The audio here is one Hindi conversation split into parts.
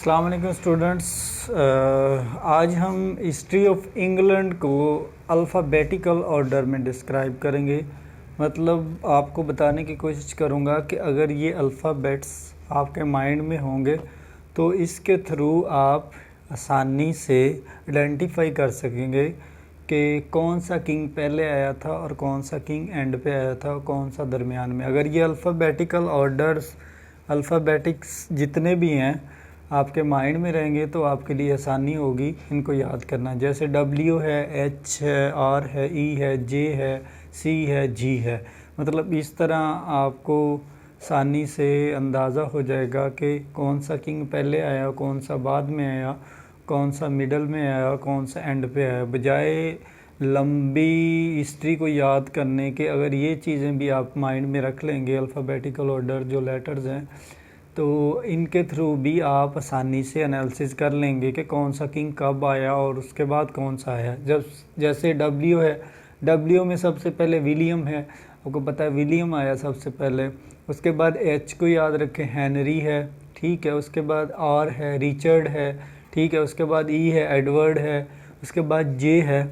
अस्सलाम वालेकुम स्टूडेंट्स। आज हम हिस्ट्री ऑफ इंग्लैंड को अल्फ़ाबेटिकल ऑर्डर में डिस्क्राइब करेंगे। मतलब आपको बताने की कोशिश करूँगा कि अगर ये अल्फ़ाबेट्स आपके माइंड में होंगे तो इसके थ्रू आप आसानी से आइडेंटिफाई कर सकेंगे कि कौन सा किंग पहले आया था और कौन सा किंग एंड पे आया था और कौन सा दरमियान में। अगर ये अल्फ़ाबेटिकल ऑर्डर्स अल्फ़ाबेटिक्स जितने भी हैं आपके माइंड में रहेंगे तो आपके लिए आसानी होगी इनको याद करना। जैसे W है, H है, R है, E है, J है, C है, G है। मतलब इस तरह आपको आसानी से अंदाज़ा हो जाएगा कि कौन सा किंग पहले आया, कौन सा बाद में आया, कौन सा मिडल में आया, कौन सा एंड पे आया। बजाय लंबी हिस्ट्री को याद करने के अगर ये चीज़ें भी आप माइंड में रख लेंगे, अल्फ़ाबेटिकल ऑर्डर जो लेटर्स हैं, तो इनके थ्रू भी आप आसानी से एनालिसिस कर लेंगे कि कौन सा किंग कब आया और उसके बाद कौन सा आया। जब जैसे W है, W में सबसे पहले विलियम है, आपको पता है विलियम आया सबसे पहले। उसके बाद H को याद रखें, हेनरी है, ठीक है। उसके बाद R है, रिचर्ड है, ठीक है। उसके बाद E है, एडवर्ड है। उसके बाद J है,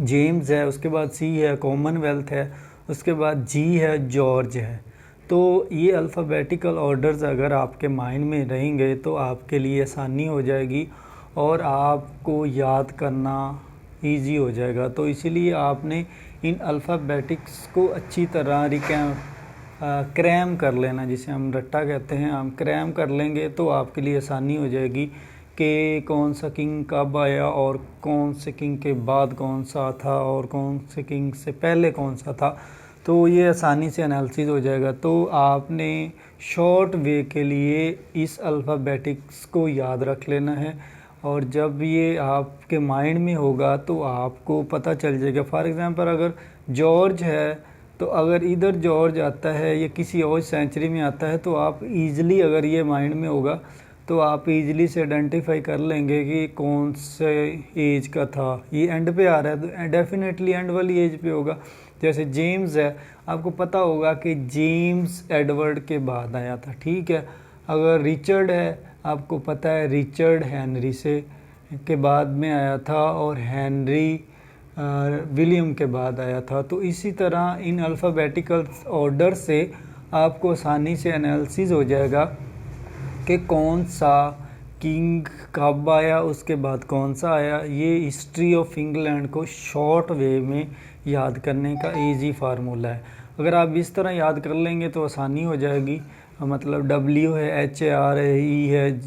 जेम्स है। उसके बाद C है, कॉमनवेल्थ है। उसके बाद G है, जॉर्ज है। तो ये अल्फ़ाबेटिकल ऑर्डर्स अगर आपके माइंड में रहेंगे तो आपके लिए आसानी हो जाएगी और आपको याद करना इजी हो जाएगा। तो इसीलिए आपने इन अल्फ़ाबेटिक्स को अच्छी तरह क्रैम कर लेना, जिसे हम रट्टा कहते हैं। हम क्रैम कर लेंगे तो आपके लिए आसानी हो जाएगी कि कौन सा किंग कब आया और कौन से किंग के बाद कौन सा था और कौन से किंग से पहले कौन सा था। तो ये आसानी से एनालिसिस हो जाएगा। तो आपने शॉर्ट वे के लिए इस अल्फ़ाबेटिक्स को याद रख लेना है और जब ये आपके माइंड में होगा तो आपको पता चल जाएगा। फॉर एग्ज़ाम्पल अगर जॉर्ज है तो अगर इधर जॉर्ज आता है या किसी और सेंचुरी में आता है तो आप इजीली, अगर ये माइंड में होगा तो आप इजीली से आइडेंटिफाई कर लेंगे कि कौन से एज का था। ये एंड पे आ रहा है तो डेफिनेटली एंड वाली एज पे होगा। जैसे जेम्स है, आपको पता होगा कि जेम्स एडवर्ड के बाद आया था, ठीक है। अगर रिचर्ड है, आपको पता है रिचर्ड हेनरी से के बाद में आया था और हेनरी विलियम के बाद आया था। तो इसी तरह इन अल्फ़ाबेटिकल ऑर्डर से आपको आसानी से एनालिसिस हो जाएगा कि कौन सा किंग कब आया, उसके बाद कौन सा आया। ये हिस्ट्री ऑफ इंग्लैंड को शॉर्ट वे में याद करने का इजी फार्मूला है। अगर आप इस तरह याद कर लेंगे तो आसानी हो जाएगी। मतलब W है, H है, R है, E है,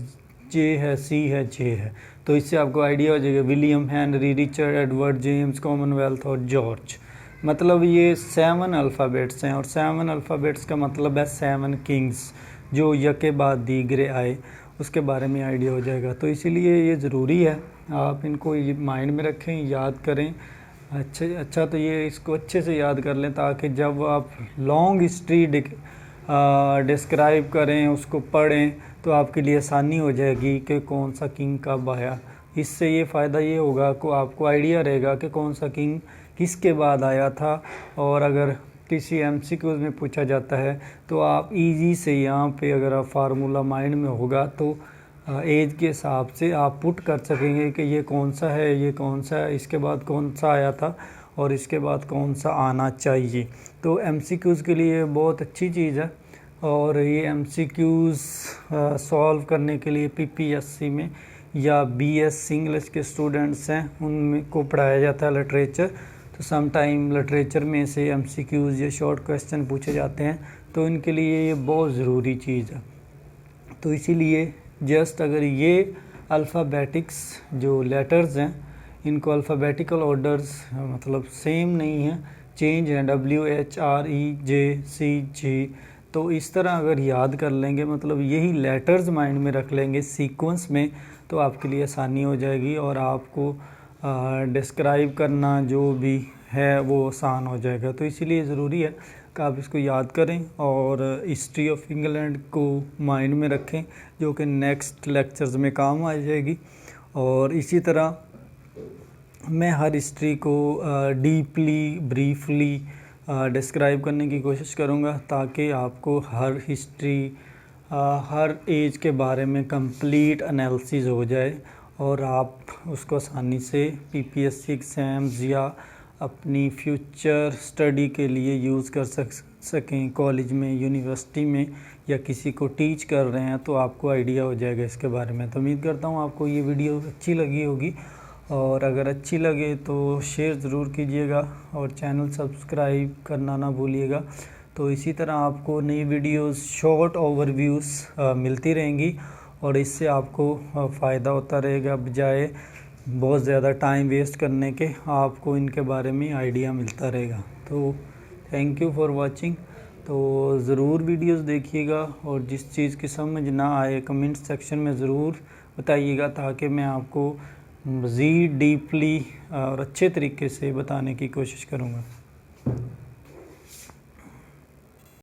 J है, C है, J है। तो इससे आपको आइडिया हो जाएगा William, Henry, Richard, Edward, James, Commonwealth और जॉर्ज। मतलब ये 7 अल्फ़ाबेट्स हैं और 7 अल्फ़ाबेट्स का मतलब है 7 किंग्स जो यके बाद दीगरे आए, उसके बारे में आइडिया हो जाएगा। तो इसीलिए ये ज़रूरी है आप इनको माइंड में रखें, याद करें। अच्छा तो ये इसको अच्छे से याद कर लें ताकि जब आप लॉन्ग हिस्ट्री डिस्क्राइब करें, उसको पढ़ें, तो आपके लिए आसानी हो जाएगी कि कौन सा किंग कब आया। इससे ये फ़ायदा ये होगा कि आपको आइडिया रहेगा कि कौन सा किंग किसके बाद आया था। और अगर किसी MCQs में पूछा जाता है तो आप इजी से यहाँ पे अगर आप फार्मूला माइंड में होगा तो एज के हिसाब से आप पुट कर सकेंगे कि ये कौन सा है, ये कौन सा है, इसके बाद कौन सा आया था और इसके बाद कौन सा आना चाहिए। तो MCQs के लिए बहुत अच्छी चीज़ है। और ये MCQs सॉल्व करने के लिए PPSC में या BS इंग्लिश के स्टूडेंट्स हैं उनमें को पढ़ाया जाता है लिटरेचर। तो सम टाइम लिटरेचर में से MCQs या शॉर्ट क्वेश्चन पूछे जाते हैं, तो इनके लिए ये बहुत ज़रूरी चीज़ है। तो इसीलिए जस्ट अगर ये अल्फ़ाबेटिक्स जो लेटर्स हैं इनको अल्फ़ाबेटिकल ऑर्डर्स मतलब सेम नहीं है, चेंज है, W H R E J C G। तो इस तरह अगर याद कर लेंगे, मतलब यही लेटर्स माइंड में रख लेंगे सीक्वेंस में, तो आपके लिए आसानी हो जाएगी और आपको डिस्क्राइब करना जो भी है वो आसान हो जाएगा। तो इसीलिए ज़रूरी है कि आप इसको याद करें और हिस्ट्री ऑफ इंग्लैंड को माइंड में रखें, जो कि नेक्स्ट लेक्चर्स में काम आ जाएगी। और इसी तरह मैं हर हिस्ट्री को डीपली ब्रीफली डिस्क्राइब करने की कोशिश करूँगा ताकि आपको हर हिस्ट्री हर एज के बारे में कंप्लीट एनालिसिस हो जाए और आप उसको आसानी से पीपीएससी एग्ज़ाम्स या अपनी फ्यूचर स्टडी के लिए यूज़ कर सकें। कॉलेज में, यूनिवर्सिटी में या किसी को टीच कर रहे हैं तो आपको आइडिया हो जाएगा इसके बारे में। तो उम्मीद करता हूँ आपको ये वीडियो अच्छी लगी होगी, और अगर अच्छी लगे तो शेयर ज़रूर कीजिएगा और चैनल सब्सक्राइब करना ना भूलिएगा। तो इसी तरह आपको नई वीडियोस, शॉर्ट ओवरव्यूज़ मिलती रहेंगी और इससे आपको फ़ायदा होता रहेगा, बजाय बहुत ज़्यादा टाइम वेस्ट करने के आपको इनके बारे में आइडिया मिलता रहेगा। तो थैंक यू फॉर वाचिंग। तो ज़रूर वीडियोस देखिएगा और जिस चीज़ की समझ ना आए कमेंट सेक्शन में ज़रूर बताइएगा, ताकि मैं आपको मज़ीद डीपली और अच्छे तरीके से बताने की कोशिश करूँगा।